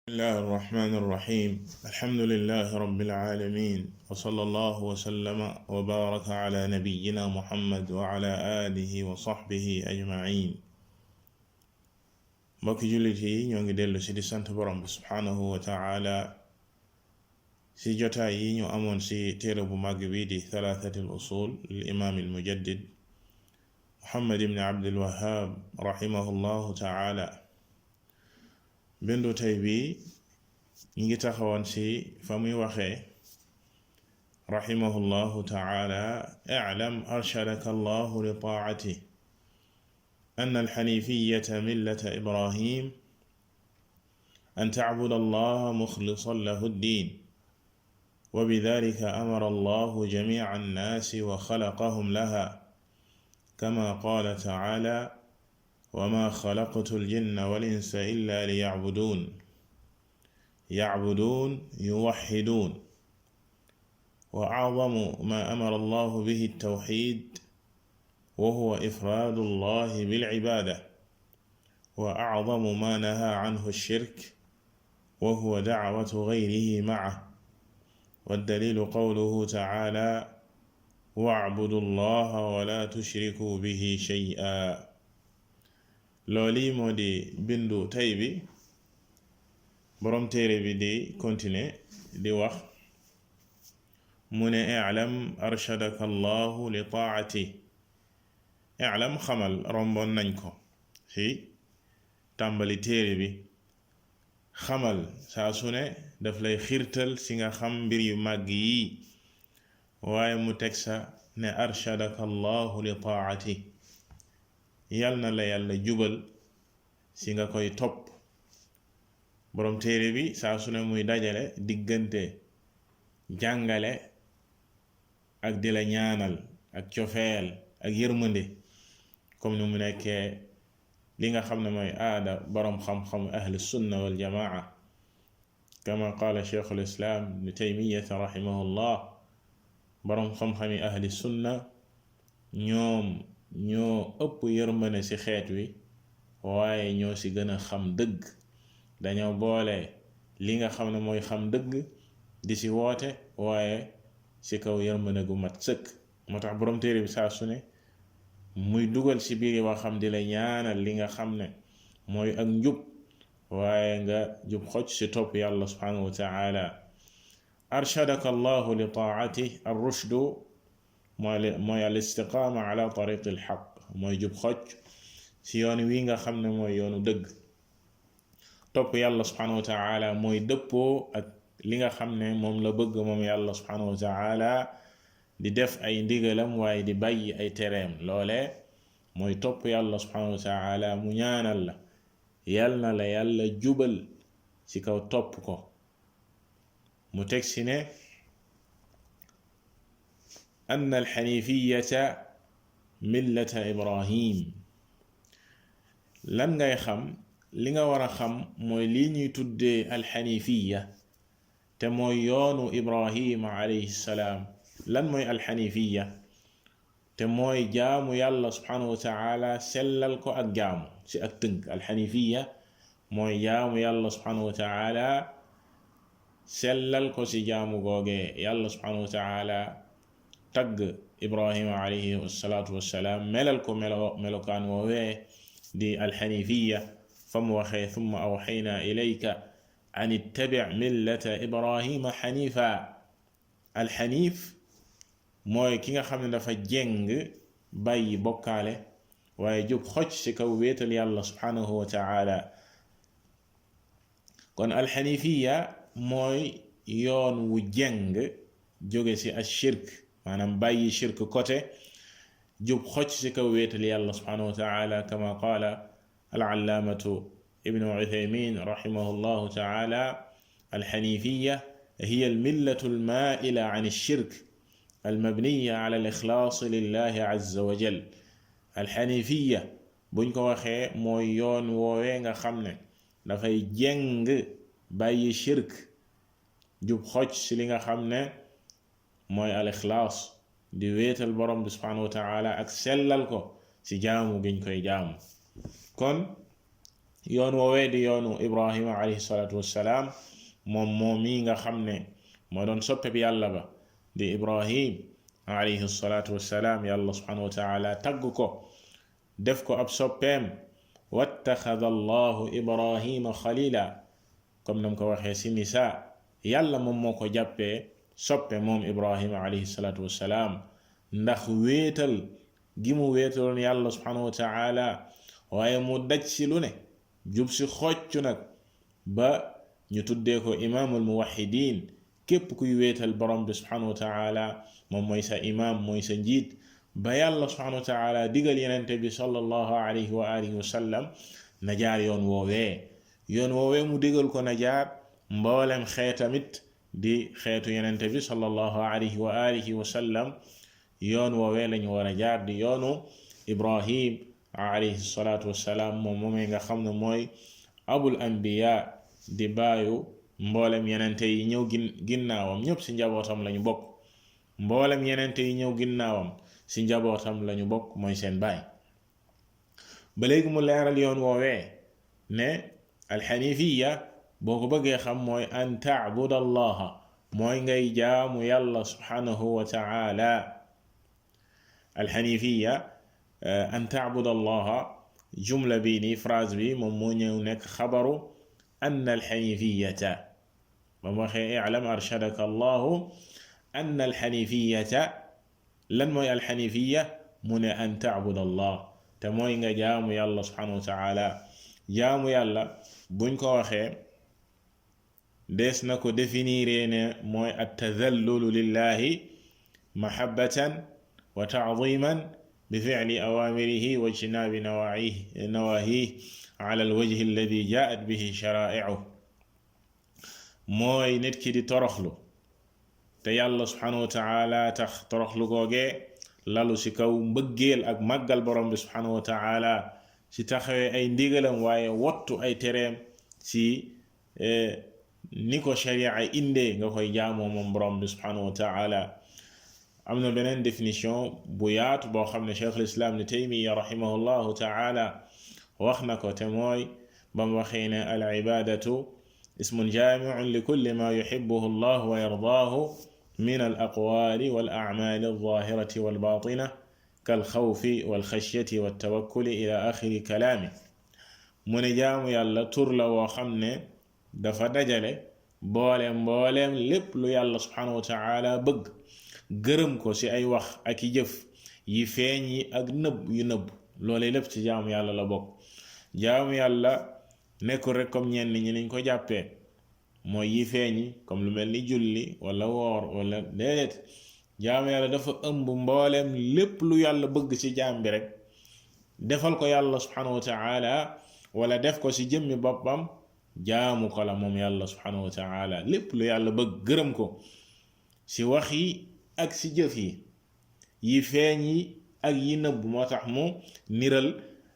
الله الرحمن الرحيم الحمد لله رب العالمين وصلى الله وسلم وبارك على نبينا محمد وعلى آله وصحبه أجمعين mbokki jullit yi ñoo ngi dellu ci di sant borom bi subhanahu wa ta'ala ci jotaay yi ñu amoon ci téere bu màgg bi di thalathati al usul lil imam al mujaddid Muhammad ibn Abdul Wahhab rahimahullahu ta'ala bindu tey bi ñi ngi taxawoon ci fa muy waxee rahimahullahu ta'ala i'lam arshadaka allahu li ta'atihi أن الحنيفية ملة إبراهيم أن تعبد الله مخلصا له الدين وبذلك أمر الله جميع الناس وخلقهم لها كما قال تعالى وما خلقت الجن والإنس إلا ليعبدون يعبدون يوحدون وأعظم ما أمر الله به التوحيد وهو إفراد الله بالعبادة وأعظم ما نهى عنه الشرك وهو دعوة غيره معه والدليل قوله تعالى واعبدوا الله ولا تشركوا به شيئا looli moo di bindu tey bi boroom téere bi di continuer di wax mu ne i'lam arshadaka allahu li taa'ati i'lam xamal romboon nañ ko ci tàmbali téere bi xamal saa su ne daf lay xiirtal ci nga xam mbir yu màgg yi waaye mu teg sa ne arshadaka allahu li taa'ati yal na la yàlla jubal ci nga koy topp boroom téere bi saa su ne muy dajale diggante jàngale ak di la ñaanal ak cofeel ak yërmande comme ni mu nekkee li nga xam ne mooy aada boroom xam-xam ahli sunna wal jamaa kama qaala cheikhul islam ibn taymiyata rahimahullah boroom xam-xami ahli sunna ñoo ëpp yërmande ci xeet wi waaye ñoo ci gën a xam dëgg dañoo boole li nga xam ne mooy xam dëgg di ci woote waaye ci kaw yërmande gu mat sëkk moo tax boroom téere bi saa su ne muy dugal ci biir waa xam di la ñaanal li nga xam ne mooy ak njub waaye nga jub xoj ci topp yàlla subhanahu wa ta'ala arshadaka allahu li ta'atihi ar-rushdu mooy al istiqaama ala tariqi al haqq mooy jub xoj ci yoon wi nga xam ne mooy yoonu dëgg topp yàlla subhanahu wa ta'ala mooy dëppoo ak li nga xam ne moom la bëgg moom yàlla subhanahu wa ta'ala di def ay ndigalam waaye di bàyyi ay tereem loole mooy topp yàlla subhanahu wa ta'ala mu ñaanal la yal na la yàlla jubal ci kaw topp ko mu teg ci ne أن الحنيفية ملة إبراهيم lan ngay xam li nga war a xam mooy lii ñuy tuddee alxanifiya te mooy yoonu Ibrahima alayhi salaam lan mooy alxanifiya te mooy jaamu yàlla subhanahu wa ta'ala sellal ko ak jaamu ci ak tënk alxanifiya mooy jaamu yàlla subhanahu wa ta'ala sellal ko ci jaamu googee yàlla subhanahu wa ta'ala tagg Ibrahima alayhi salaatu wassalaam melal ko melokaan woowee di alxanifiya fa mu waxee thumma awxaynaa ilayka an ittabi' millata Ibrahima xanifa alxanif mooy ki nga xam ne dafa jeng bàyyi bokkaale waaye jub xoj ci kaw wéetal yàlla subhanahu wa ta'ala kon alxanifiya mooy yoon wu jeng jóge ci ashirk maanaam bàyyi shirk côté jub xocc ci kaw wéetal yàlla subhanahu wa ta'ala kama qaala al-allaamatu ibnu Uthaymin rahimahullahu ta'ala al-hanifiyya hiya al-millatu al-maa'ila 'an ash-shirk al-mabniyya 'ala al-ikhlaas lillahi 'azza wa jalla al-hanifiyya buñ ko waxee mooy yoon woowee nga xam ne dafay jeng bàyyi shirk jub xocc ci li nga xam ne mooy al ixlaas di wéetal borom bi subhanahu wa ta'ala ak sellal ko ci jaamu giñ koy jaamu kon yoon woowee di yoonu Ibrahima alayhi salaatu wassalaam moom mii nga xam ne moo doon soppe bi yàlla ba di Ibrahim alayhi salaatu wassalaam yàlla subhanahu wa taala tagg ko def ko ab soppeem wattaxada allahu Ibrahima xalila comme nam ko waxee si Nisaa yàlla moom moo ko jàppee soppe moom Ibrahima alayhi salaatu wassalaam ndax wéetal gi mu wéetaloon yàlla subhanahu wa taala waaye mu daj si lu ne jub si xoccu nag ba ñu tuddee ko imaamul muwahidin képp kuy wéetal borom bi subhanahu wa taala moom mooy sa imaam mooy sa njiit ba yàlla subhanahu wa taala digal yenente bi sallallahu alayhi wa alihi wa sallam na jaar yoon woowee mu digal ko na jaar mboolem xeetamit di xeetu yenente bi sallallahu alayhi wa alihi wa sallam yoon woowee lañu war a jaar di yoonu Ibrahim alayhi salaatu wassalaam moomee nga xam ne mooy abul anbiya di baayu mboolem yenente yi ñëw ginnaawam ñëpp ci njabootam lañu bokk mboolem yenente yi ñëw ginnaawam ci njabootam lañu bokk mooy seen baay ba léegi mu leeral yoon woowee ne alxanifiya boo ko bëggee xam mooy an taabud allaha mooy ngay jaamu yàlla subhanahu wa taala alxanifiya an taabud allaha jumla bi nii phrase bi moom moo ñëw nekk xabaru anna alxanifiyata ba mu waxee i'lam arshadaka allahu anna alxanifiyata lan mooy alxanifiya mu ne an taabud allah te mooy nga jaamu yàlla subhanahu wa taala jaamu yàlla buñ ko waxee des na ko définir ne mooy attadallulu lillahi mahabbatan wa ta'ziman bi fi'li awamirihi wa ijtinabi nawahihi ala alwajhi alladi jaat bihi shara'i'uhu mooy nit ki di toroxlu te yàlla subhanahu wa ta'ala tax toroxlu googee lalu ci kaw mbëggeel ak màggal borom bi subhanahu wa ta'ala ci taxawee ay ndigalam waaye wottu ay tereem ci ni ko sharia indee nga koy jaamoo moom borom bi subhanahu wa ta'ala am na beneen définition bu yaatu boo xam ne cheikh al-islam ibn taymiya rahimahullahu ta'ala wax na ko te mooy bam waxee ne al ibadatu ismun jaami'un li kulli ma yuhibbuhu allah wa yardaahu min al aqwali wal a'mali adh-dhahirati wal batina kal xawfi wal xashyati wat tawakkuli ila axiri kalaami mu ne jaamu yàlla tur la woo xam ne dafa dajale mbooleem lépp lu yàlla subhanahu wa ta'ala bëgg gërëm ko ci ay wax ak i jëf yi feeñ yi ak nëbb loolee lépp ci jaamu yàlla la bokk jaamu yàlla nekkul rek comme ñenn ñi niñ ko jàppee mooy yi feeñ yi comme lu mel ni julli wala woor wala déedéet jaamu yàlla dafa ëmb mbooleem lépp lu yàlla bëgg ci jaam bi rek defal ko yàlla subhanahu wa ta'ala wala def ko ci jëmmi boppam jaamu ko la moom yàlla subhanahu wa ta'ala lépp lu yàlla bëgg gërëm ko ci wax yi ak ci jëf yi feeñ yi ak yi nëbb moo tax mu niral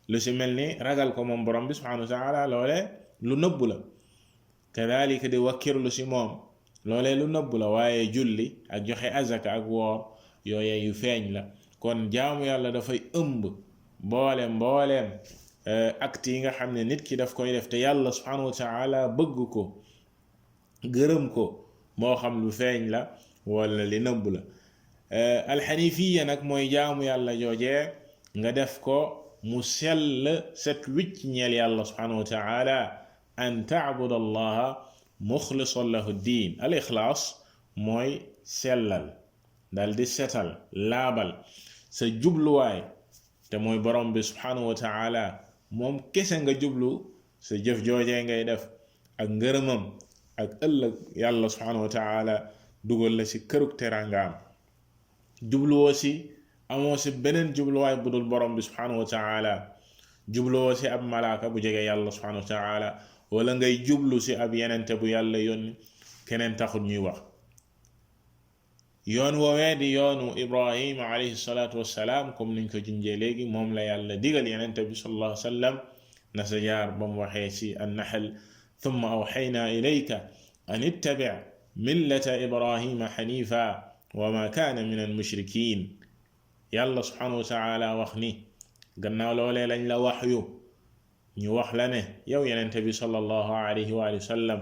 lu ci mel ni ragal ko moom borom bi subhanahu wa ta'ala loole lu nëbb la kadhalika di wakkirlu ci moom loolee lu nëbb la waaye julli ak joxe azaka ak woor yooye yu feeñ la kon jaamu yàlla dafay ëmb mbooleem acte yi nga xam ne nit ki daf koy def te yàlla subhanahu wa ta'ala bëgg ko gërëm ko moo xam lu feeñ la wala li nëbb la alxanifiya nag mooy jaamu yàlla joojee nga def ko mu sell set wicc ñeel yàlla subhanahu wa ta'ala an ta'budu allaha muxlisan lahu diin al ixlaas mooy sellal dal di setal laabal sa jubluwaay te mooy borom bi subhanahu wa ta'ala moom kese nga jublu sa jëf joojee ngay def ak ngërëmam ak ëllëg yàlla subhanahu wa ta'ala dugal la ci kërug teraangaam jubluwoo ci amoo ci beneen jubluwaay bu dul borom bi subhanahu wa ta'ala jubluwoo ci ab malaaka bu jege yàlla subhanahu wa ta'ala wala ngay jublu ci ab yenente bu yàlla yónni keneen taxul ñuy wax yoon woowee di yoonu Ibrahim alayhi salaatu wassalaam comme niñ ko junjee léegi moom la yàlla digal yenente bi sallallahu alayhi wa sallam na sa jaar ba mu waxee ci an-Nahl thumma awhaynaa ilayka an ittabi' millata Ibrahima hanifa wa ma kaana min al-mushrikiin yàlla subhanahu wa ta'ala wax ni gannaaw loolee lañ la waxyu ñu wax la ne yow yenente bi sallallahu alayhi wa sallam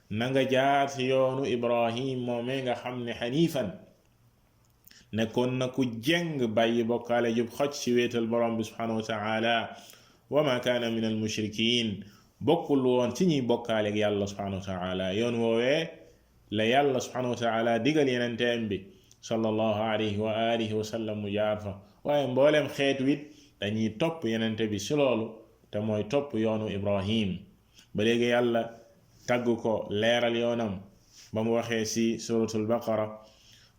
na nga jaar ci yoonu Ibrahim moomee nga xam ne xaniifan nekkoon na ku jeng bàyyi bokkaale jub xoj ci wéetal borom bi subhanahu wa taala wa ma kaana min al mushrikin bokkul woon ci ñuy bokkaale ak yàlla subhanahu wa taala yoon woowee la yàlla subhanahu wa taala digal yenenteem bi sallallahu alayhi wa alihi wa sallam mu jaar fa waaye mboolem xeet wit dañuy topp yenente bi ci loolu te mooy topp yoonu Ibrahim ba léegi yàlla tagg ko leeral yoonam ba mu waxee ci suratul baqara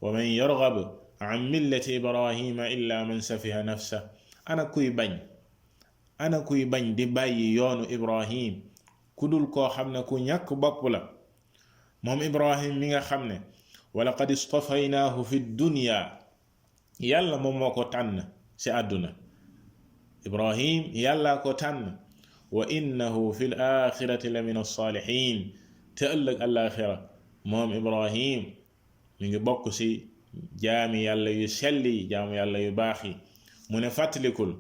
wa man yarghab an millati ibrahima illa man safiha nafsa ana kuy bañ di bàyyi yoonu Ibrahim ku dul koo xam ne ku ñàkk bopp la moom Ibrahim mi nga xam ne wa laqad istafaynaahu fi dunya yàlla moom moo ko tànn ci àdduna Ibrahim yàlla ko tànn wa innahu fi l axirati la min alsaalihin te ëllëg alaxira moom Ibrahim mi ngi bokk ci jaami yàlla yu selli jaamu yàlla yu baax yi mu ne fàttalikul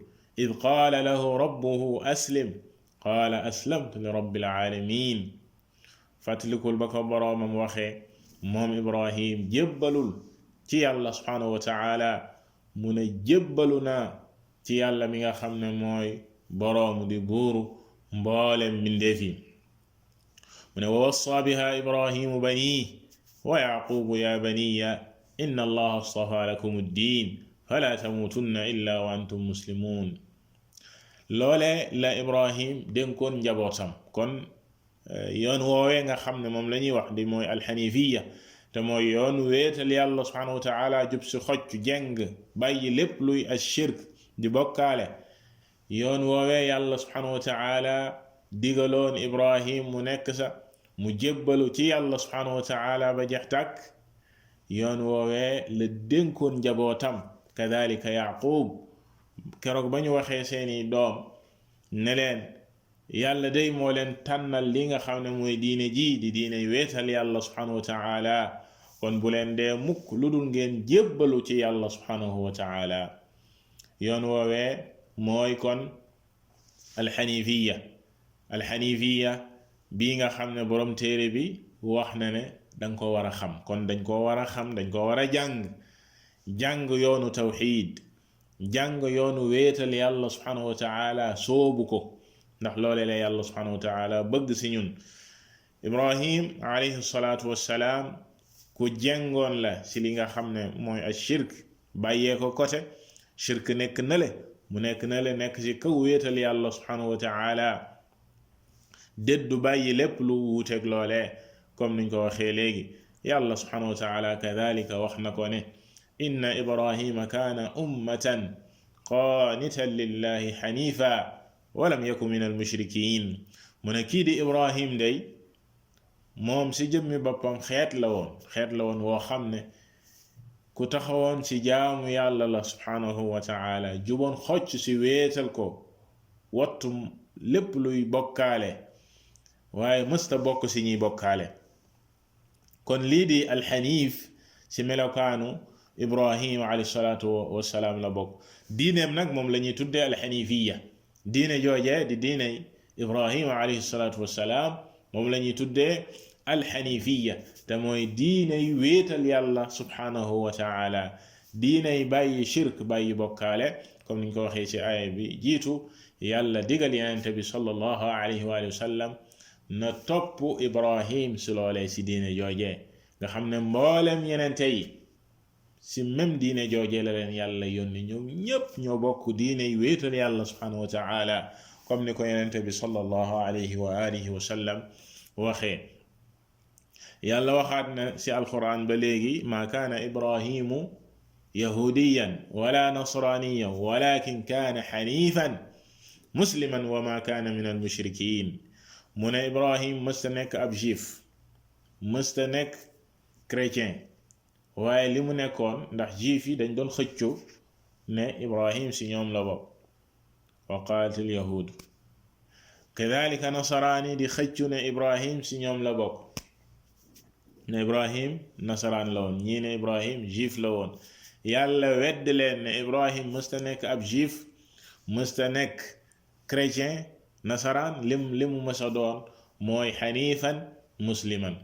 id qaala lahu rabbuhu aslim qaala aslamtu li rabbil alamin fàttalikul ba ko boroomam waxee moom Ibrahim jébbalul ci yàlla subhanahu wa taala mu ne jébbalu naa ci yàlla mi nga xam ne mooy boroomu di buuru mboolem mbindeef yi mu ne wa wassa biha Ibrahimu banii wa yaqubu ya baniya inna allaha astafa lakum ad-din fala tamutunna illa wa antum muslimun loole la Ibrahim dénkoon njabootam kon yoon woowee nga xam ne moom la ñuy wax di mooy alxanifiya te mooy yoon wéetal yàlla subhanahu wa taala jub si xocc jeng bàyyi lépp luy ashirk di bokkaale yoon woowee yàlla subhanahu wa taala digaloon Ibrahim mu nekk sa mu jébbalu ci yàlla subhanahu wa taala ba jeex tàkk yoon woowee la dénkoon njabootam kadhalika Yaqub keroog ba ñu waxee seeni doom ne leen yàlla day moo leen tànnal li nga xam ne mooy diine ji di diine wéetal yàlla subhanahu wa taala kon bu leen dee mukk lu dul ngeen jébbalu ci yàlla subhanahu wa taala yoon woowee mooy kon alxanifiya bii nga xam ne borom téere bi wax na ne danga ko war a xam kon dañ ko war a xam dañ ko war a jàng yoonu tawxiid jàng yoonu wéetal yàlla subhanahu wa taala soobu ko ndax loole la yàlla subhanahu wa taala bëgg ci ñun Ibrahim alayhi salaatu wassalaam ku jengoon la ci li nga xam ne mooy ashirk bàyyee ko côté shirk nekk nekk ci kaw wéetal yàlla subhanahu wa taala déddu bàyyi lépp lu wuuteeg loolee comme niñ ko waxee léegi yàlla subhanahu wa taala kadhalika wax na ko ne inna Ibrahima kaana ummatan qaanitan lillahi xanifa walam yakun min almushrikin mu ne kii di Ibrahim day moom ci jëmmi boppam xeet la woon woo xam ne ku taxawoon ci jaamu yàlla la subhanahu wa taala juboon xocc ci wéetal ko wattu lépp luy bokkaale waaye mësta bokk ci ñuy bokkaale kon lii di alxaniif ci melokaanu Ibrahim alayhi salaatu wassalaam la bokk diineem nag moom la ñuy tuddee alxanifiya diine joojee di diiney Ibrahim alayhi salaatu wassalaam moom la ñuy tuddee alxanifiya te mooy diiney wéetal yàlla subhanahu wa taala diiney bàyyi shirk bàyyi bokkaale comme niñ ko waxee ci aaya bi jiitu yàlla digal yenente bi sallallahu alayhi wa sallam na topp Ibrahim si loolee si diine joojee nga xam ne mboolem yenente yi si même diine joojee la leen yàlla yónni ñoom ñépp ñoo bokk diine yi wéetal yàlla subhanahu wa taala comme ni ko yenente bi sallallahu alayhi wa alihi wa sallam waxee yàlla waxaat na si alquran ba léegi ma kaana ibrahimu yahudiyan wala nasraniyan walakin kaana xanifan musliman wa ma kaana min almushrikin mu ne Ibrahim mësta nekk ab juif mësta nekk chrétien waaye li mu nekkoon ndax juif yi dañ doon xëccu ne Ibrahim si ñoom la bokk wa qaalat al yahud kadhalika nasaraani di xëccu ne Ibrahim si ñoom la bokk ne Ibrahim nasaraan la woon ñii ne Ibrahim juif la woon yàlla wedd leen ne Ibrahim mësta nekk ab juif mësta nekk chrétien nasaraan limu mësa doon mooy xanifan musliman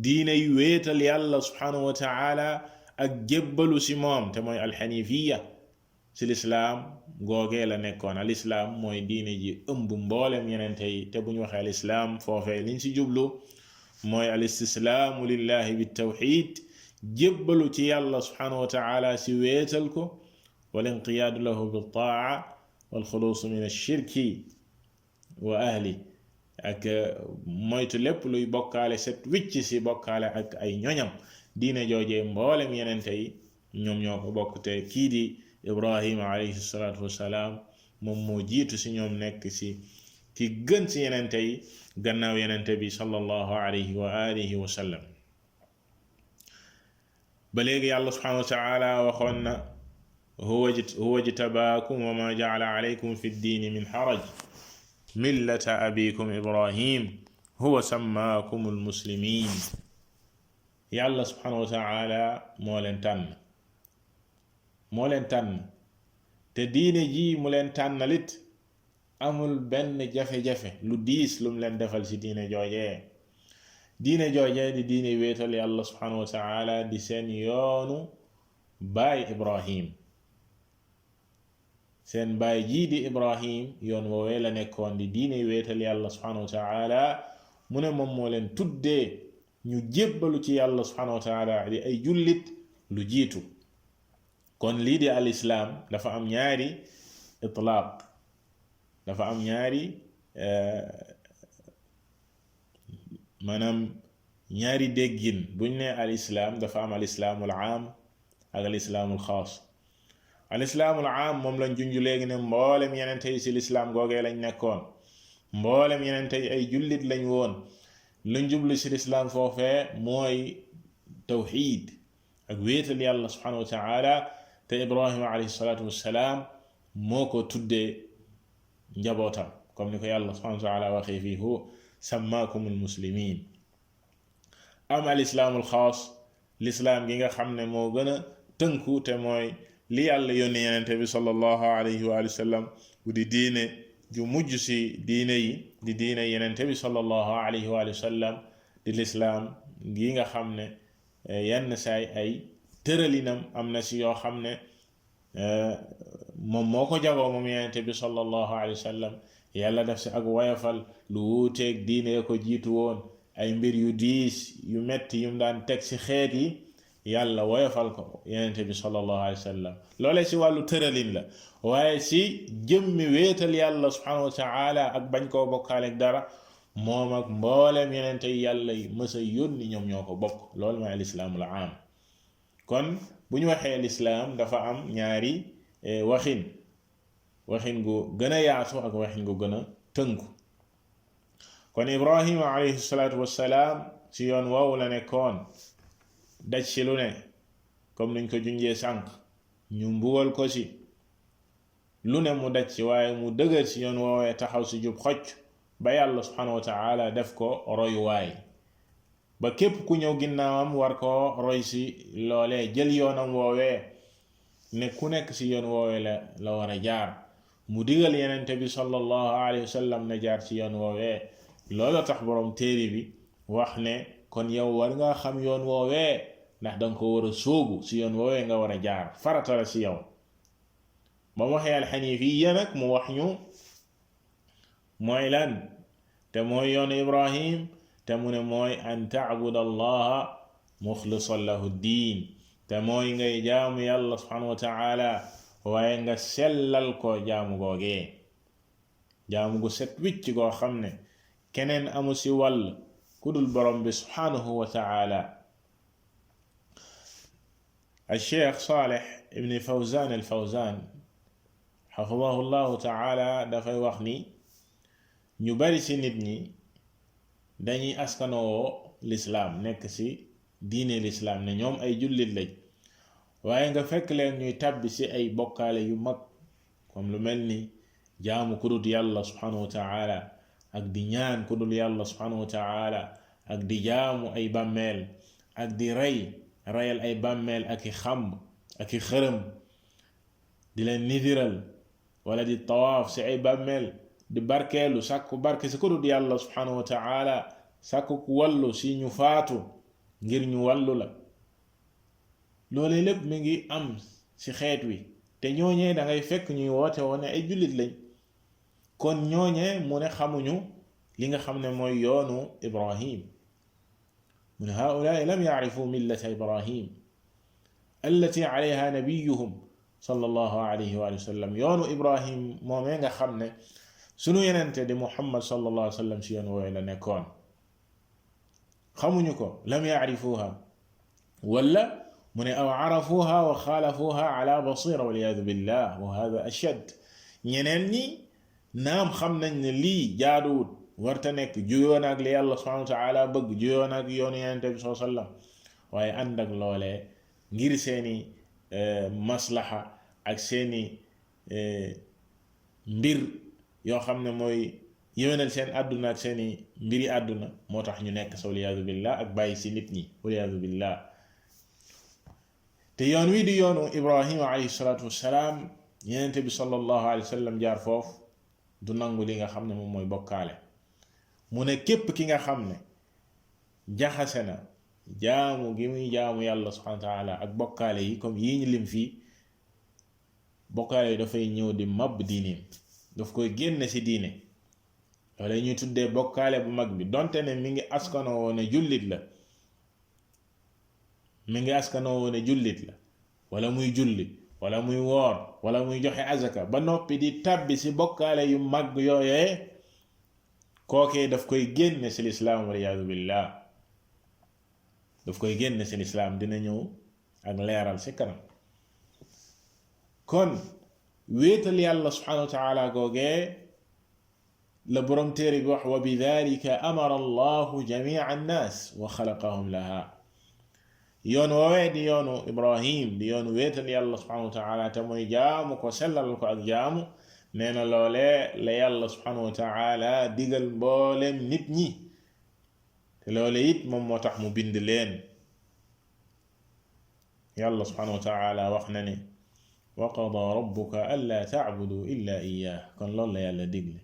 diine yu wéetal yàlla subhanahu wa taala ak jébbalu si moom te mooy alxanifiya si lislaam googee la nekkoon alislaam mooy diine ji ëmb mboolem yenente yi te bu ñu waxee alislaam foofee liñ si jublu mooy alistislaamu lillahi bitawxid jébbalu ci yàlla subhanahu wa taala si wéetal ko wal inqiyaadu lahu biltaa walxuluusu min alshirki wa ahli ak moytu lépp luy bokkaale set wicc si bokkaale ak ay ñoñam diine joojee mboolem yenente yi ñoom ñoo ko bokk te kii di ibrahima alayhi salaatu wassalaam moom moo jiitu si ñoom nekk si ki gën si yenente yi gannaaw yenente bi sallallahu alayhi wa alihi wa sallam ba léegi yàlla subhanahu wa taala waxoon na huwa jtabaakum wa ma ja'ala alaykum fi ddiini min haraj millata abikum ibrahim huwa sammaakum almuslimin yàlla subhanahu wa taala moo leen tànn te diine ji mu leen tànnalit amul benn jafe-jafe lu diis lum leen defal ci diine joojee di diine wéetal yàlla subhanahu wa taala di seen yoonu baay ibrahim seen baay jii di ibrahim yoon woowee la nekkoon di diine wéetal yàlla subhanahu wa taala mu ne moom moo leen tuddee ñu jébbalu ci yàlla subhanahu wa taala di ay jullit lu jiitu kon lii di al islaam dafa am ñaari itlaaq dafa am ñaari maanaam ñaari déggin buñ ne al islaam dafa am al islaamul aam ak al islaamul xaas al islaamul aam moom lañ junj léegi ne mboolem yenente yi ci lislaam googee lañ nekkoon mboolem yenente yi ay jullit lañ woon luñ jublu ci lislaam foofee mooy tawxiid ak wéetal yàlla subhanahu wa taala te ibrahima alayhi salaatu wassalaam moo ko tuddee njabootam comme ni ko yàlla subhanahu wa taala waxee fii hu sammaakum almuslimin am al islaamul xaas lislaam gi nga xam ne moo gën a tënku te mooy li yàlla yónni yenente bi sallallahu alayhi wa sallam bu di diine ju mujj si diine yi di diine yenente bi sallallahu alayhi wa sallam di lislaam gi nga xam ne yenn saay ay tëralinam am na si yoo xam ne moom moo ko jagoo moom yenente bi sallallahu alayhi wa sallam yàlla def si ak woyafal lu wuuteeg diine ko jiitu woon ay mbir yu diis yu metti yum daan teg si xeet yi yàlla woyofal ko yenente bi sallallahu alayhi wa sallam loolee si wàllu tëralin la waaye si jëmmi wéetal yàlla subhanahu wa taala ak bañ koo bokkaaleeg dara moom ak mbooleem yenente yi yàlla yi mësa yónni ñoom ñoo ko bokk loolu mooy alislaamul aam kon bu ñu waxee lislaam dafa am ñaari waxin gu gën a yaatu ak waxin gu gën a tënku kon ibrahima alayhi salaatu wassalaam si yoon woowu la nekkoon daj si lu ne comme niñ ko junjee sànq ñu mbugal ko si lu ne mu daj si waaye mu dëgër si yoon woowee taxaw si jub xocc ba yàlla subhanahu wa taala def ko royuwaay ba képp ku ñëw ginnaawam war koo roy si loolee jël yoonam woowee ne ku nekk si yoon woowee la war a jaar mu digal yenente bi sallallahu alayhi wa sallam ne jaar si yoon woowee loolu tax boroom téere bi wax ne kon yow war nga xam yoon woowee ndax danga ko war a sóobu si yoon woowee nga war a jaar farata la si yow ba mu waxee alxanifiya nag mu wax ñu mooy lan te mooy yoonu ibrahim te mu ne mooy an taabud allaha muxlisan lahu diin te mooy ngay jaamu yàlla subhanahu wa taala waaye nga sellal ko jaamu googee jaamu gu set wicc goo xam ne keneen amu si wàll ku dul borom bi subhanahu wa taala الشيخ صالح ابن فوزان الفوزان حفظه الله تعالى dafay wax ni ñu bari ci nit ñi dañuy askanoo lislaam nekk ci diine lislaam ne ñoom ay jullit lañ waaye nga fekk leen ñuy tàbbi ci ay bokkaale yu mag comme lu mel ni jaamu ku dul yàlla subhanahu wa taala ak di ñaan ku dul yàlla subhanahu wa taala ak di jaamu ay bàmmeel ak di reyal ay bàmmeel ak i xamb ak i xërëm di leen nidiral wala di tawaaf ci ay bàmmeel di barkeelu sàkku barke si ko dul yàlla subhanahu wa ta'ala sàkku ku wallu si ñu faatu ngir ñu wallu la loolee lépp mi ngi am ci xeet wi te ñooñee da ngay fekk ñuy woote woone ay jullit lañ kon ñooñee mu ne xamuñu li nga xam ne mooy yoonu Ibrahim mu ne haa'ulaa'i lam ya'rifu millata Ibrahim allati alayha nabiyuhum sallallahu alayhi wa sallam yoonu Ibrahim moomee nga xam ne sunu yenente di Muhammad sallallahu alayhi wa sallam si yoon woowe la nekkoon xamuñu ko lam ya'rifuha wala mu ne aw arafuha wa xaalafuha ala basira waliyadu billah wa hada ashad ñeneen ñi naam xam nañ ne lii jaaduwut warta nekk juyoon ak li yàlla subhanahu wa ta'ala bëgg juyoon ak yoonu yenente bi sallallahu alayhi wa sallam waaye ànd ak loolee ngir seeni maslaha ak seeni mbir yoo xam ne mooy yéwénal seen àdduna ak seeni mbiri àdduna moo tax ñu nekk sa waliyadu billah ak bàyyi si nit ñi waliyadu billah te yoon wi di yoonu Ibrahima alayhi salaatu wassalaam yenente bi sallallahu alayhi wa sallam jaar foofu du nangu li nga xam ne moom mooy bokkaale mu ne képp ki nga xam ne jaxase na jaamu gi muy jaamu yàlla subhanahu wa ta'ala ak bokkaale yi comme yii ñu lim fii bokkaale yi dafay ñëw di mab diineem daf koy génne ci diine loolu ñuy tuddee bokkaale bu mag bi donte ne mi ngi askanoo woon ne jullit la mi ngi askanoo woon ne jullit la wala muy julli wala muy woor wala muy joxe azaka ba noppi di tàbbi ci bokkaale yu mag yooyee kookee daf koy génne ci lislaam waliyaadu billah daf koy génne ci lislaam dina ñëw ak leeral ci kanam kon wéetal yàlla subhanahu wa ta'ala googee la borom téere bi wax wa bidhalika amara allahu jami'a an-nas wa xalaqahum laha yoon woowee di yoonu Ibrahim di yoonu wéetal yàlla subhanahu wa ta'ala te mooy jaamu ko sellal ko ak jaamu nee na loolee la yàlla subhanahu wa ta'ala digal mbooleem nit ñi te loole it moom moo tax mu bind leen yàlla subhanahu wa ta'ala wax na ne wa qadaa rabbuka allaa ta'budu illa iyyah kon loolu la yàlla digle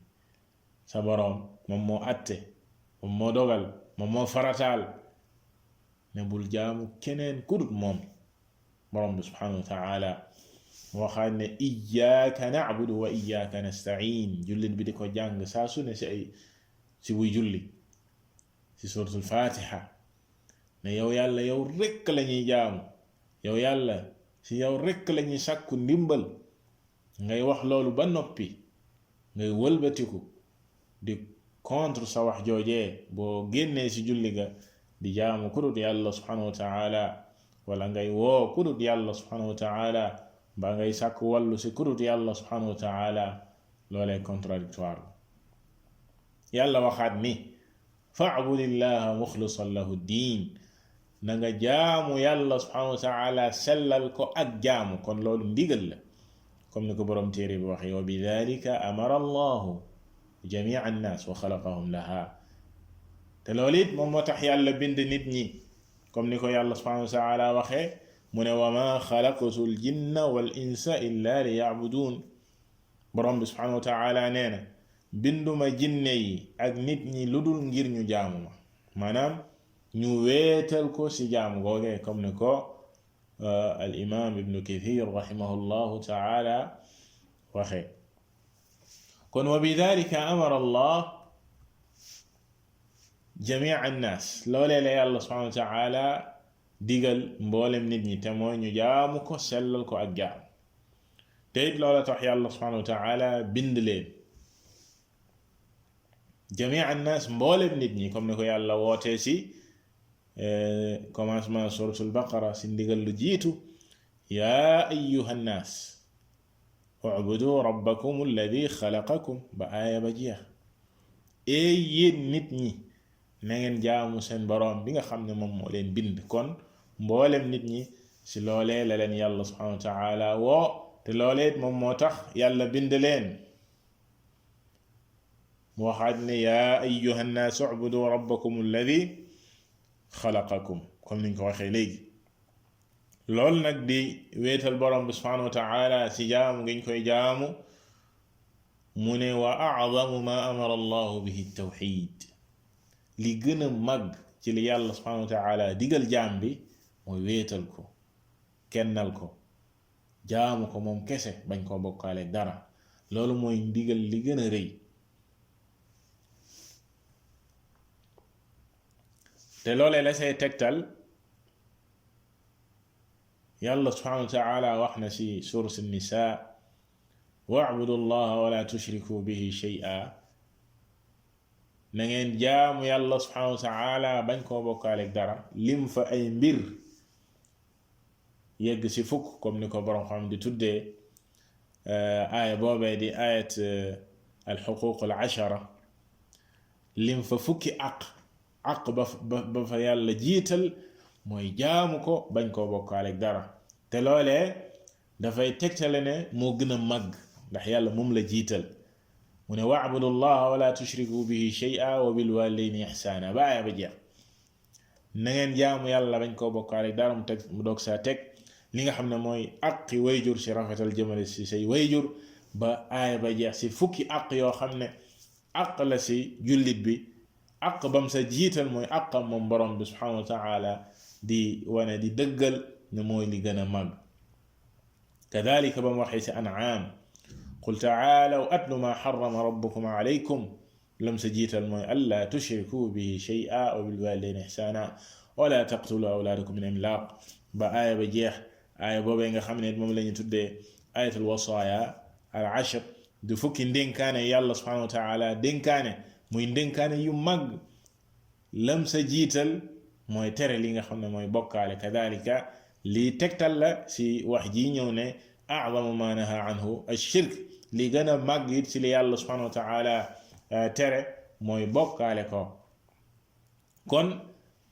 sa boroom moom moo atte moom moo dogal moom moo farataal ne bul jaamu keneen kudut moom boroom bi subhanahu wa ta'ala waxaat ne iyyaaka na'budu wa iyyaaka nasta'in jullit bi di ko jàng saa su ne si buy julli si suratul fatiha ne yow yàlla yow rekk lañuy jaamu yow yàlla si yow rekk lañuy sàkku ndimbal ngay wax loolu ba noppi ngay wëlbatiku di contre sa wax joojee boo génnee si julli ga di jaamu kudut yàlla subhanahu wa ta'ala wala ngay woo kudut yàlla subhanahu wa ta'ala ba ngay sàkku wàllu si kudut yàlla subhanahu wa ta'ala loolee contradictoire yàlla waxaat ni fa'budillaha mukhlisan lahu diin na nga jaamu yàlla subhanahu wa ta'ala sellal ko ak jaamu kon loolu ndigal la comme ni ko borom téere bi waxee wa bidhalika amara allahu jami'a an-nas wa khalaqahum laha te loolu it moom moo tax yàlla bind nit ñi comme ni ko yàlla subhanahu wa ta'ala waxee mu ne wa ma xalaqtu l jinna wal insa illa li ya'budun borom bi subhanahu wa ta'ala nee na binduma jinne yi ak nit ñi lu dul ngir ñu jaamu ma maanaam ñu wéetal ko ci jaamu googee comme ni ko al imam ibnu kathir rahimahullahu ta'ala waxee kon wa bidhalika amara allah jamii an-naas loolee la yàlla subhanahu wa ta'ala digal mboolem nit ñi te mooy ñu jaamu ko sellal ko ak jaam te it loola tax yàlla subhanahu wa ta'ala bind leen jamii an-naas mboolem nit ñi comme ni ko yàlla wootee ci commencement suratul baqara ci ndigal lu jiitu yaa ayyuha nnaas u'budu rabbakum alladi xalaqakum ba aaya ba jeex ee yéen nit ñi na ngeen jaamu seen boroom bi nga xam ne moom moo leen bind kon mboolem nit ñi ci loolee la leen yàlla subhanahu wa ta'ala woo te loolee moom moo tax yàlla bind leen mu waxaat ne yaa ayyuha nnaas u'budu rabbakum alladi xalaqakum comme niñ ko waxee léegi loolu nag di wéetal boroom bi subhanahu wa ta'ala ci jaamu ngiñ koy jaamu mu ne wa a'zamu ma amara allahu bihi tawxid li gën a mag ci li yàlla subhanahu wa taala digal jaam bi mooy wéetal ko kennal ko jaamu ko moom kese bañ koo bokkaale dara loolu mooy ndigal li gën a rëy te loolee la say tegtal yàlla subhanahu wa taala wax na ci surat an-nisa wa'budu allaha wala tushriku bihi shay'a na ngeen jaamu yàlla subhanahu wa taala bañ koo bokkaale dara lim fa ay mbir yegg ci fukk comme ni ko borom xam di tuddee aaya boobee di ayat al-huquq al-ashara lim fa fukki aq ba fa yàlla jiital mooy jaamu ko bañ koo bokkaale dara te loolee dafay tegtale ne moo gën a màgg ndax yàlla moom la jiital mu ne wa'budu llaha wala tushriku bihi shay'a wa bil walidayni ihsana ba aaya ba jeex na ngeen jaamu yàlla bañ koo bokkaale dara mu doog saa teg li nga xam ne mooy aqi wayjur ci rafetal jëmale ci say wayjur ba aaya ba jeex ci fukki aq yoo xam ne aq la ci jullit bi aq bam sa jiital mooy aqam moom borom bi subhanahu wa ta'ala di wane di dëggal ne mooy li gën a mag kadhalika bam waxee ci an'am qul ta'alaw atlu ma harrama rabbukum alaykum lam sa jiital mooy alla tushriku bihi shay'a wa bil walidayni ihsana wa la taqtulu awladakum min imlaq ba aaya ba jeex aaya boobee nga xam ne moom la ñu tuddee ayatul wasaaya al ashr du fukki ndénkaane yàlla subhanahu wa ta'ala dénkaane muy ndénkaane yu mag lam sa jiital mooy tere li nga xam ne mooy bokkaale kadhalika lii tegtal la ci wax ji ñëw ne a'zamu ma naha anhu ash-shirk li gën a mag it ci li yàlla subhanahu wa ta'ala tere mooy bokkaale ko kon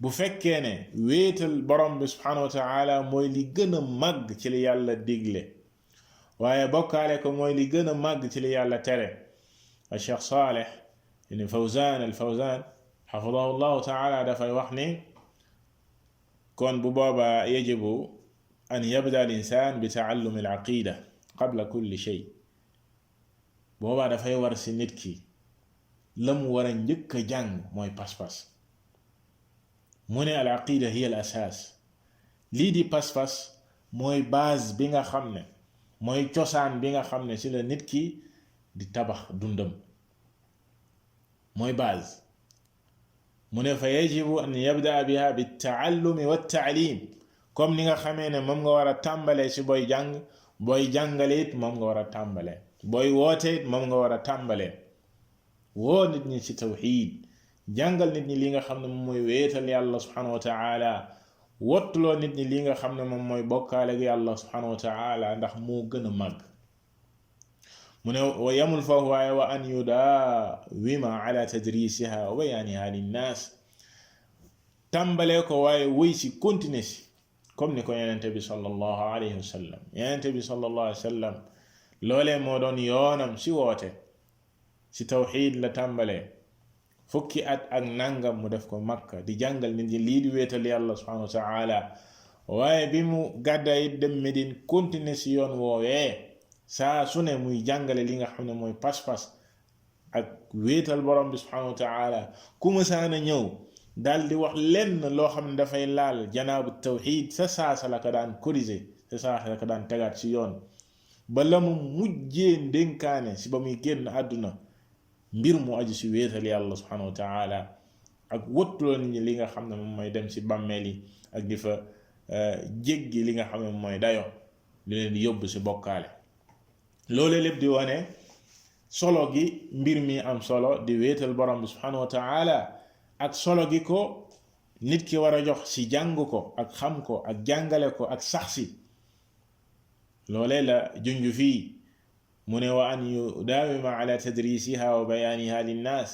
bu fekkee ne wéetal borom bi subhanahu wa ta'ala mooy li gën a mag ci li yàlla digle waaye bokkaale ko mooy li gën a mag ci li yàlla tere Cheikh Salih ibn Fawzan al-Fawzan xafidahu llahu ta'ala dafay wax ni kon bu boobaa yajibu an yabda al-insan bi ta'allum al-aqida qabla kulli shay boobaa dafay war ci nit ki la mu war a njëkk a jàng mooy pas-pas mu ne al-aqida hiya al-asas lii di pas-pas mooy base bi nga xam ne mooy cosaan bi nga xam ne ci la nit ki di tabax dundam mooy base mu ne fa yajibu an yabda biha bit-ta'allumi wat-ta'lim comme ni nga xamee ne moom nga war a tàmbalee ci booy jàng booy jàngale it moom nga war a tàmbalee booy woote it moom nga war a tàmbalee woo nit ñi ci tawxiid jàngal nit ñi li nga xam ne moom mooy wéetal yàlla subhanahu wa ta'ala wottuloo nit ñi li nga xam ne moom mooy bokkaale ak yàlla subhanahu wa ta'ala ndax moo gën a màgg mu ne wa yamul foofu waaye wa an yudawima ala tadrisiha wa bayaniha linnaas tàmbalee ko waaye wëy si continuer si comme ni ko yenente bi sallallahu alayhi wa sallam yenente bi sallallahu alayhi wa sallam loolee moo doon yoonam si woote si tawxiid la tàmbalee fukki at ak nangam mu def ko Makka di jàngal nit ñi lii di wéetal yàlla subhanahu wa ta'ala waaye bi mu gàddaay dem Medine continuer si yoon woowee saa su ne muy jàngale li nga xam ne mooy pas-pas ak wéetal borom bi subhanahu wa ta'ala ku mësaana ñëw daal di wax lenn loo xam ne dafay laal janaabu tawxiid sa saasa la ko daan corriger sa saasa la ko daan tegaat si yoon ba la mu mujjee ndénkaane si ba muy génn àdduna mbir mu aju si wéetal yàlla subhanahu wa ta'ala ak wëttuloo nit ñi li nga xam ne moom mooy dem si bàmmeel yi ak di fa jéggi li nga xam ne moom mooy dayo li leen di yóbbu si bokkaale loole lépp di wane solo gi mbir mi am solo di wéetal borom bi subhanahu wa ta'ala ak solo gi ko nit ki war a jox si jàng ko ak xam ko ak jàngale ko ak sax si loole la junju fii mu ne wa an yudaawima ala tadrisiha wa bayaniha linnaas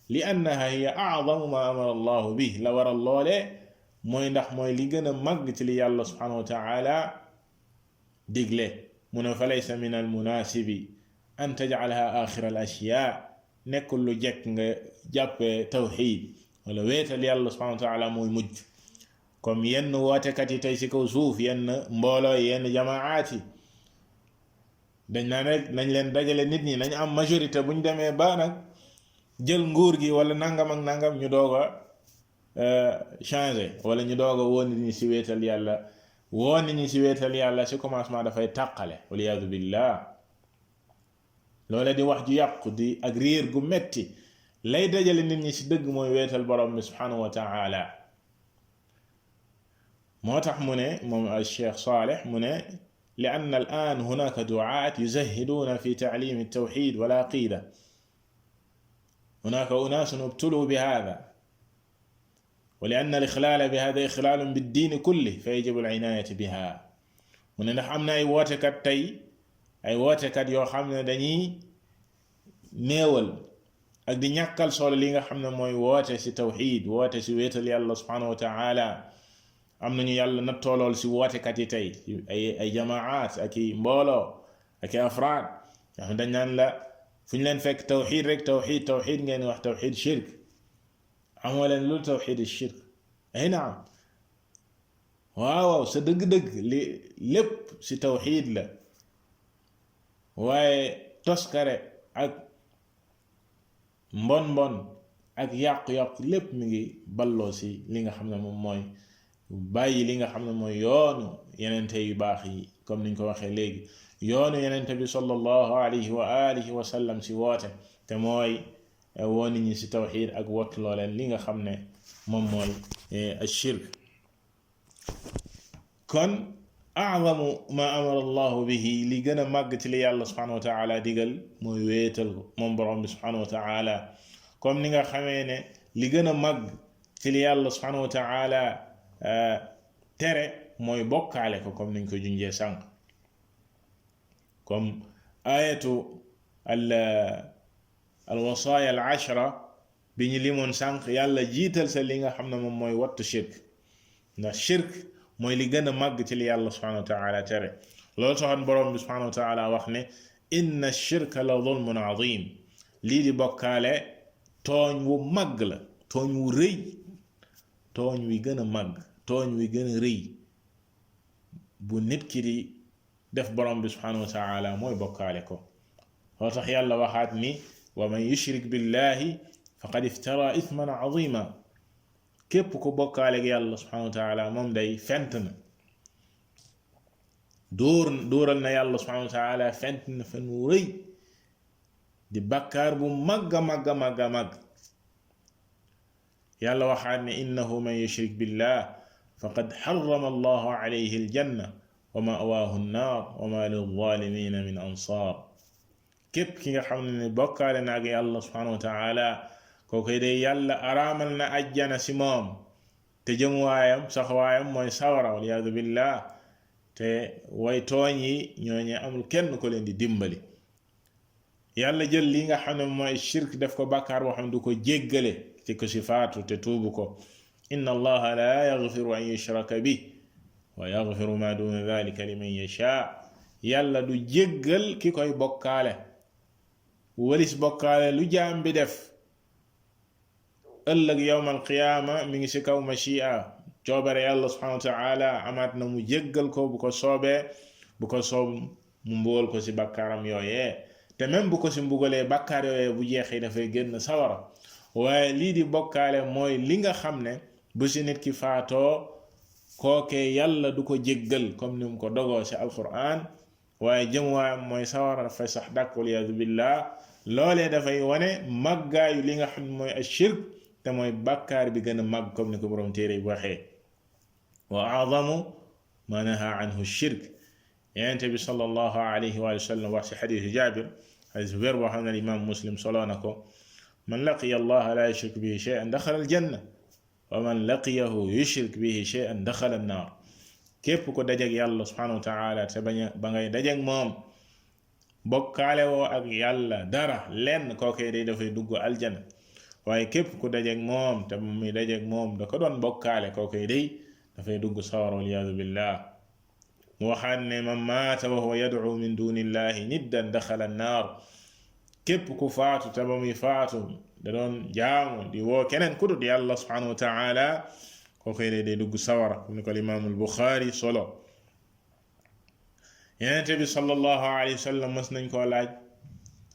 li annaha hiya a'zamu ma amara allahu bih la waral loole mooy ndax mooy li gën a màgg ci li yàlla subhanahu wa ta'ala digle mu ne fa laysa min al munasibi an taj'alaha axira al ashyaa nekkul lu jekk nga jàppee tawxiid wala wéetal yàlla subhanahu wa ta'ala mooy mujj comme yenn wootekat yi tey ci kaw suuf yenn mbooloo yenn jamaat yi dañ naan rek nañ leen dajale nit ñi nañ am majorité bu ñu demee ba nag jël nguur gi wala nangam ak nangam ñu doog a changer wala ñu doog a woo nit ñi si wéetal yàlla woo nit ñi si wéetal yàlla si commencement dafay tàqale waliyaadu billah loole di wax ju yàqu di ak riir gu metti lay dajale nit ñi si dëgg mooy wéetal borom bi subhanahu wa taala moo tax mu ne moom الشيخ صالح mu ne لأن الآن هناك دعاة يزهدون في تعليم التوحيد والعقيدة هناك أناس ابتلوا بهذا ولأن الإخلال بهذا إخلال بالدين كله فيجب العناية بها mu ne ndax am na ay wootekat tey ay wootekat yoo xam ne dañuy néewal ak di ñàkkal solo li nga xam ne mooy woote si tawxid woote si wéetal yàlla subhanahu wa taala am nañu yàlla nattoolool si wootekat yi tey ay jamaat ak i mbooloo ak i afraad yoo xam dañ naan la fu ñu leen fekk tawxid rek tawxid ngeen wax tawxid shirk amoo leen lu tawxid shirk ay naam waaw sa dëgg-dëgg li lépp si tawxid la waaye toskare ak mbon ak yàqu-yàqu lépp mi ngi balloo si li nga xam ne moom mooy bàyyi li nga xam ne mooy yoonu yenente yu baax yi comme niñ ko waxee léegi yoonu yenente bi sallallahu alayhi wa alihi wa sallam si woote te mooy woo nit ñi si tawxid ak wottuloo leen li nga xam ne moom mooy ashirk kon a'zamu ma amara allahu bihi li gën a màgg ci li yàlla subhanahu wa taala digal mooy wéetal ko moom borom bi subhanahu wa taala comme ni nga xamee ne li gën a màgg ci li yàlla subhanahu wa taala tere mooy bokkaale ko comme niñ ko junjee sànq comme ayatu al wasaaya al ashra bi ñu limoon sànq yàlla jiital sa li nga xam ne moom mooy wattu shirk ndax shirk mooy li gën a màgg ci li yàlla subhanahu wa taala tere loolu taxoon borom bi subhanahu wa taala wax ne inna shirka la zulmun azim lii di bokkaale tooñ wu màgg la tooñ wu rëy tooñ wi gën a màgg tooñ wi gën a rëy bu nit ki di def borom bi subhanahu wa taala mooy bokkaale ko loolu tax yàlla waxaat ni wa man yushrik billahi faqad iftara ithman azima képp ku bokkaale ak yàlla subhanahu wa taala moom day fent na dóoral na yàlla subhanahu wa taala fent na fen wu rëy di bakkaar bu màgg a màgg a màgg a màgg yàlla waxaat ne innahu man yushrik billah faqad harrama allahu alayhi aljanna wa ma'waahu an-naar wa ma lil-zaalimiina min ansaar képp ki nga xam ne bokkaale na ak yàlla subhanahu wa taala kooku day yàlla araamal na ajjana si moom te jëmuwaayam saxwaayam mooy sawara waliyaadu billah te way tooñ yi ñooñu amul kenn ko leen di dimbali yàlla jël li nga xam ne mooy shirk def ko bàkkaar boo xam ne du ko jéggale ci ko si faatu te tuubu ko inna allaha la yaghfiru an yushraka bih wa yaghfiru ma duna dhalika liman yasha yàlla du jéggal ki koy bokkaale walis bokkaale lu jaam bi def ëllëg yawmal qiyaama mi ngi ci kaw machia coobare yàlla subhanahu wa taala amaat na mu jéggal ko bu ko soobee bu ko soob mu mbugal ko ci bakkaaram yooyee te même bu ko ci mbugalee bakkaar yooyee bu jeexee dafay génn sawara waaye lii di bokkaale mooy li nga xam ne bu ci nit ki faatoo kookee yàlla du ko jéggal comme ni mu ko dogoo ci alquran waaye jëmuwaayam mooy sawara dafay sax dàkk waliyaadu billah loolee dafay wane màggaayu li nga xam ne mooy ashirk te mooy bàkkaar bi gën a màgg comme ni ko borom téere bi waxee wa a'zamu ma naha anhu shirk yonent bi sallallahu alayhi wa sallam wax ci xadiisu Jaabir xadiis wér boo xam ne imaam Muslim soloo na ko man laqiya allaha la yushrik bihi shay'an daxala aljanna wa man laqiyahu yushrik bihi shay'an daxala annaar képp ko dajeg yàlla subhanahu wa taala te ba ngay dajeg moom bokkaale woo ak yàlla dara lenn kookee day dafay dugg aljana waaye képp ku dajeeg moom te muy dajeeg moom da ko doon bokkaale kookee day dafay dugg sawar waliyadu billah mu waxaat ne man maata wa huwa yad'u min dunillahi niddan daxala annaar képp ku faatu te ba muy faatu da doon jaamu di woo keneen ku dut yàlla subhanahu wa taala kookee day dugg sawara comme ni ko imaamul Buxaari solo Yonent bi sallallahu alayhi wa sallam mas nañ koo laaj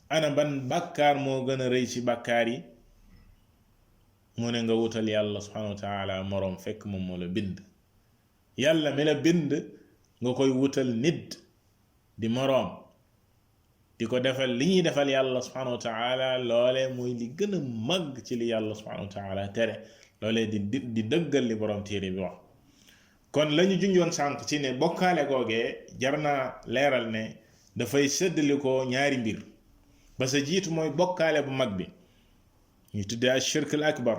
ana ban bàkkaar moo gën a rëy ci bàkkaar yi, mu ne nga wutal yàlla subhanahu wa taala moroom fekk moom moo la bind. yàlla mi la bind nga koy wutal nit di moroom, di ko defal li ñuy defal yàlla subhanahu wa taala, loole mooy li gën a màgg ci li yàlla subhanahu wa taala tere, loole di dëggal li borom téere bi wax. kon lañu junjoon sànq ci ne bokkaale googee jar naa leeral ne dafay séddali ko ñaari mbir. ba sa jiitu mooy bokkaale bu mag bi ñu tuddee ashirk al akbar,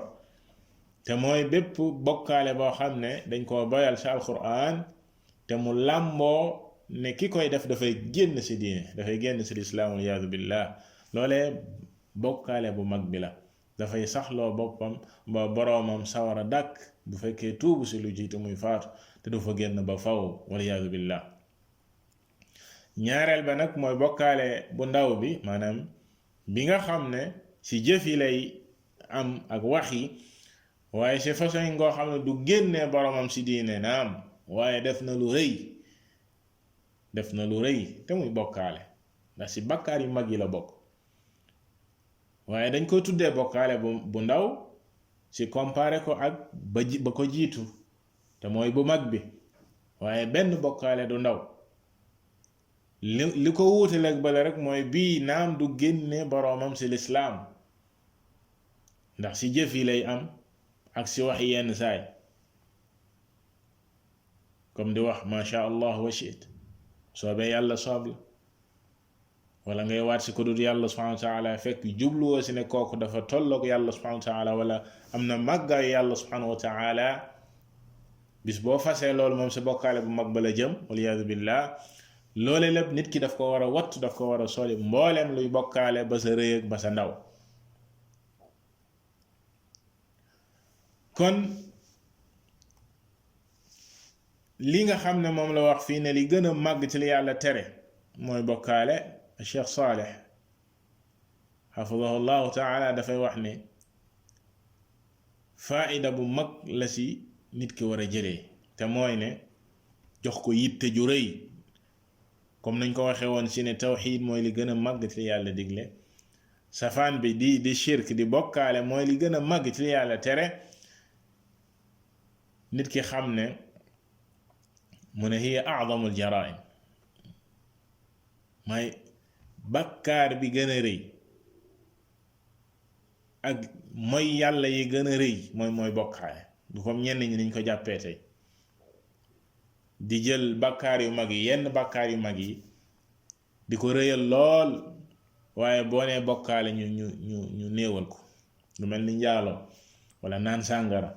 te mooy bépp bokkaale boo xam ne dañ koo boyal ci alquran te mu làmboo ne ki koy def dafay génn ci diine, dafay génn ci lislaam wal iyaadu billah. loolee bokkaale bu mag bi la, dafay saxloo boppam ba boroomam sawara dàkk bu fekkee tuubu ci lu jiitu muy faatu, te du fa génn ba faw wal iyaadu billah. ñaareel ba nag mooy bokkaale bu ndaw bi, maanaam bi nga xam ne ci jëf yi lay am ak wax yi, waaye ci façon ngoo xam ne du génnee boromam ci diine naam, waaye def na lu rëy te muy bokkaale, ndax ci bakkaar yu mag yi la bokk. waaye dañ ko tuddee bokkaale bu ndaw ci comparé ko ak ba ko jiitu te mooy bu mag bi, waaye benn bokkaale du ndaw. li ko wuutaleeg bale rek mooy bii naam du génne boroomam ci lislaam, ndax ci jëf yi lay am ak ci wax yenn saay, comme di wax ma sha Allah wa shit, soobee yàlla soob la, wala ngay waat ci ko dul yàlla subhanahu wa taala fekk jubluwoo ci ne kooku dafa tolloog yàlla subhanahu wa taala wala am na màggaayu yàlla subhanahu wa taala. bis boo fasee loolu moom ci bokkaale bu mag ba la jëm wal iyaadu billah. loole lépp nit ki daf ko war a wattu, daf ko war a soli mbooleem luy bokkaale, ba sa rëy ak ba sa ndaw. kon li nga xam ne moom la wax fii ne li gën a màgg ci li yàlla tere mooy bokkaale, Cheikh Saleh xafidahu llahu taala dafay wax ne faida bu mag la ci nit ki war a jëlee, te mooy ne jox ko yitte ju rëy, comme nañ ko waxee woon ci ne tawxiid mooy li gën a màgg ci li yàlla digle, safaan bi di shirk di bokkaale mooy li gën a màgg ci li yàlla tere. nit ki xam ne mu ne hiya a'zamul jaraa'im, mooy bakkaar bi gën a rëy ak mooy yàlla yi gën a rëy mooy bokkaale. du comme ñenn ñi niñ ko jàppee tey, di jël bakkaar yu mag yi, yenn bakkaar yu mag yi di ko rëyal lool, waaye boo nee bokkaale ñu néewal ko, lu mel ni njaaloo wala naan sàngara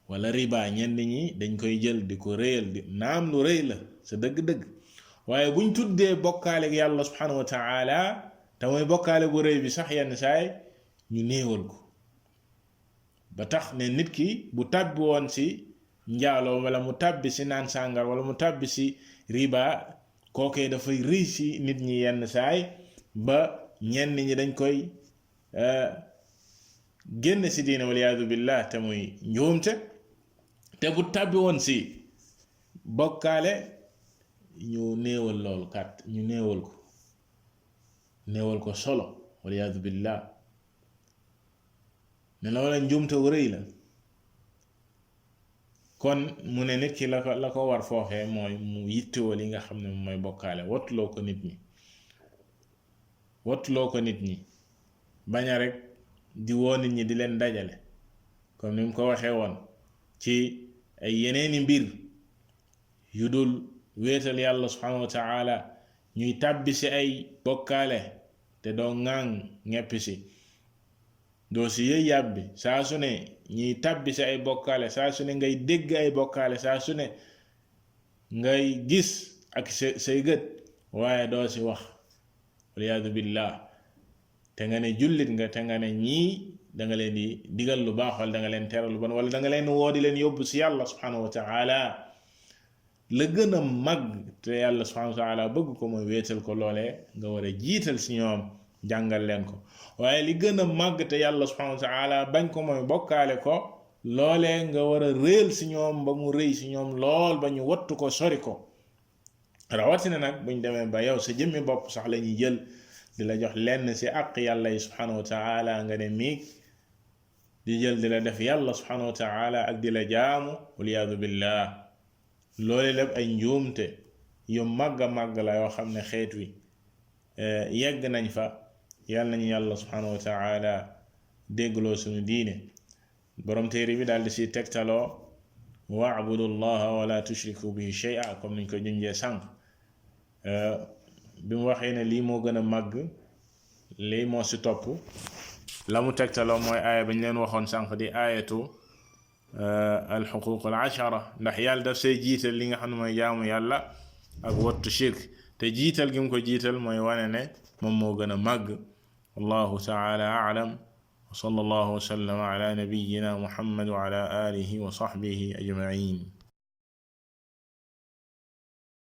wala riba. ñenn ñi dañ koy jël di ko rëyal, di naam lu rëy la sa dëgg-dëgg, waaye buñ tuddee bokkaale ak yàlla subhanahu wa taala te mooy bokkaale bu rëy bi sax yenn saay ñu néewal ko, ba tax ne nit ki bu tàbbi woon ci njaaloo wala mu tàbbi ci naan sàngar wala mu tàbbi ci riba, kookee dafay rëy ci nit ñi yenn saay ba ñenn ñi dañ koy génn ci diine wal iyaadu billah, te muy njuumte. te bu tàbbi woon ci bokkaale ñu néewal loolu kat, ñu néewal ko solo wal iyaadu billah, ne loola njuumte wu rëy la. kon mu ne nit ki la ko war foofee mooy mu yittewoo li nga xam ne mooy bokkaale, wattuloo ko nit ñi bañ a rek di woo nit ñi di leen dajale, comme ni mu ko waxee woon ci ay yeneeni mbir yu dul wéetal yàlla subhanahu wa taala, ñuy tàbbi ci ay bokkaale te doo ŋaaŋ ñeppi ci, doo ci yëy yàbbi. saa su ne ñuy tàbbi ci ay bokkaale, saa su ne ngay dégg ay bokkaale, saa su ne ngay gis ak say gët, waaye doo ci wax waliyaadu billah. te nga ne jullit nga, te nga ne ñii da nga leen di digal lu baax wala da nga leen teral lu bon, wala da nga leen woo di leen yóbbu ci yàlla subhanahu wa taala. la gën a mag te yàlla subhanahu wa taala bëgg ko mooy wéetal ko, loolee nga war a jiital ci ñoom, jàngal leen ko. waaye li gën a mag te yàlla subhanahu wa taala bañ ko mooy bokkaale ko, loolee nga war a réel ci ñoom ba mu rëy ci ñoom lool ba ñu wattu ko, sori ko, rawatina nag buñ demee ba yow sa jëmmi bopp sax la ñuy jël di la jox lenn si àq yàlla yi subhanahu wa taala nga ne miig di jël di la def yàlla subhanahu wa taala ak di la jaamu waliyaadu billah loole lépp ay njuumte yu màgg a màgg la yoo xam ne xeet wi yegg nañ fa yàlla nañu yàlla subhanahu wa taala déggloo suñu diine borom téere bi daal di si tegtaloo wa'budu llaha wala tushriku bihi shay'a comme niñ ko junjee sànq bi mu waxee ne lii moo gën a màgg lii moo si topp la mu tegtaloo mooy aaya bañ leen waxoon sànq di aayatu alxuquq al ashara ndax yàlla daf say jiital li nga xam ne mooy jaamu yàlla ak wattu shirk te jiital gi mu ko jiital mooy wane ne moom moo gën a màgg wallahu taala a'lam wa sallallahu wa sallama ala nabiyyina muhammad wa ala alihi wa sahbihi ajma'in